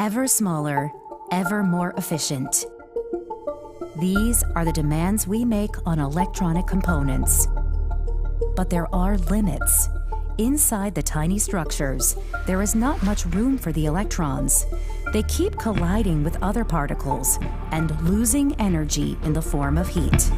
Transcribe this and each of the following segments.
Ever smaller, ever more efficient. These are the demands we make on electronic components. But there are limits. Inside the tiny structures, there is not much room for the electrons. They keep colliding with other particles and losing energy in the form of heat.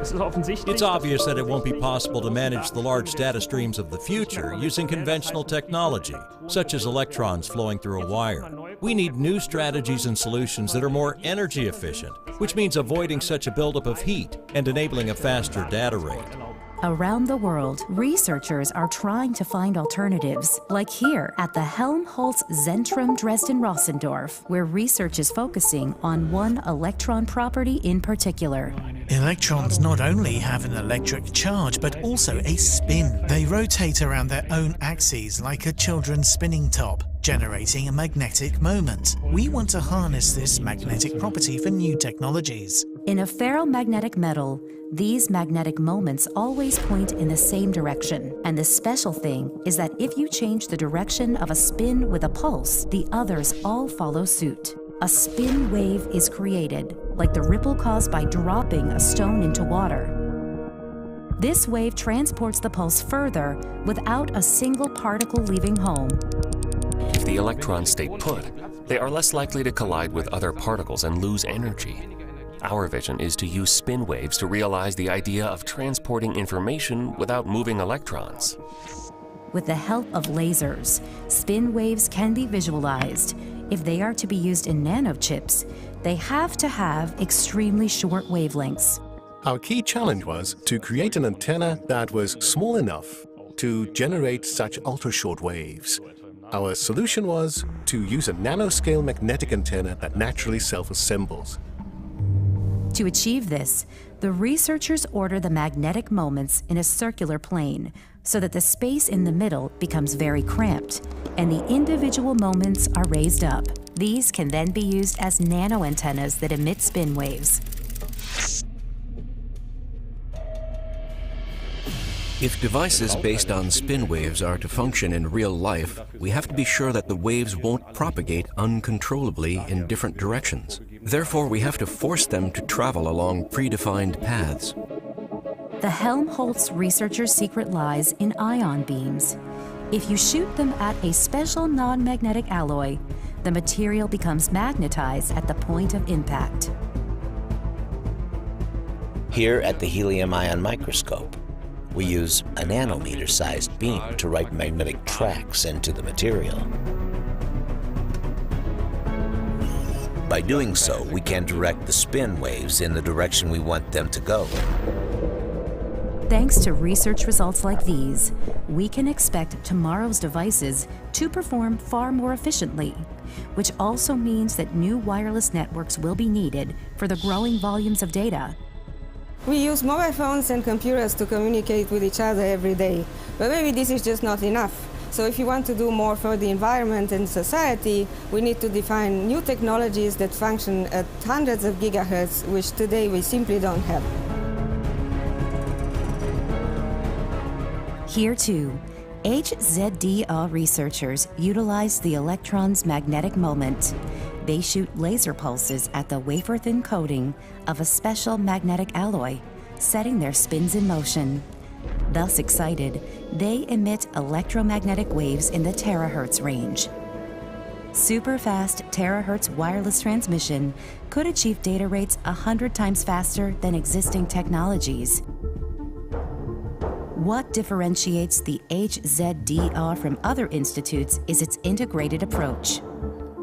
It's obvious that it won't be possible to manage the large data streams of the future using conventional technology, such as electrons flowing through a wire. We need new strategies and solutions that are more energy efficient, which means avoiding such a buildup of heat and enabling a faster data rate. Around the world, researchers are trying to find alternatives, like here at the Helmholtz Zentrum Dresden-Rossendorf, where research is focusing on one electron property in particular. Electrons not only have an electric charge, but also a spin. They rotate around their own axes like a children's spinning top, generating a magnetic moment. We want to harness this magnetic property for new technologies. In a ferromagnetic metal, these magnetic moments always point in the same direction. And the special thing is that if you change the direction of a spin with a pulse, the others all follow suit. A spin wave is created, like the ripple caused by dropping a stone into water. This wave transports the pulse further without a single particle leaving home. If the electrons stay put, they are less likely to collide with other particles and lose energy. Our vision is to use spin waves to realize the idea of transporting information without moving electrons. With the help of lasers, spin waves can be visualized. If they are to be used in nanochips, they have to have extremely short wavelengths. Our key challenge was to create an antenna that was small enough to generate such ultra-short waves. Our solution was to use a nanoscale magnetic antenna that naturally self-assembles. To achieve this, the researchers order the magnetic moments in a circular plane so that the space in the middle becomes very cramped and the individual moments are raised up. These can then be used as nanoantennas that emit spin waves. If devices based on spin waves are to function in real life, we have to be sure that the waves won't propagate uncontrollably in different directions. Therefore, we have to force them to travel along predefined paths. The Helmholtz researchers' secret lies in ion beams. If you shoot them at a special non-magnetic alloy, the material becomes magnetized at the point of impact. Here at the helium ion microscope, we use a nanometer-sized beam to write magnetic tracks into the material. By doing so, we can direct the spin waves in the direction we want them to go. Thanks to research results like these, we can expect tomorrow's devices to perform far more efficiently, which also means that new wireless networks will be needed for the growing volumes of data. We use mobile phones and computers to communicate with each other every day, but maybe this is just not enough. So if you want to do more for the environment and society, we need to define new technologies that function at hundreds of gigahertz, which today we simply don't have. Here too, HZDA researchers utilize the electron's magnetic moment. They shoot laser pulses at the wafer-thin coating of a special magnetic alloy, setting their spins in motion. Thus excited, they emit electromagnetic waves in the terahertz range. Super-fast terahertz wireless transmission could achieve data rates 100 times faster than existing technologies. What differentiates the HZDA from other institutes is its integrated approach.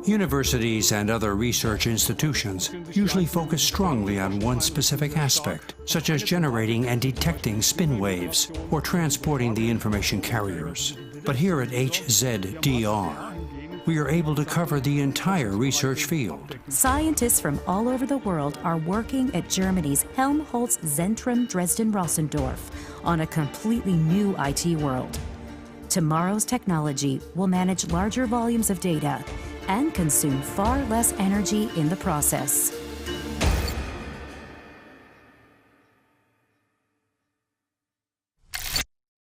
Universities and other research institutions usually focus strongly on one specific aspect, such as generating and detecting spin waves or transporting the information carriers. But here at HZDR, we are able to cover the entire research field. Scientists from all over the world are working at Germany's Helmholtz Zentrum Dresden-Rossendorf on a completely new IT world. Tomorrow's technology will manage larger volumes of data and consume far less energy in the process.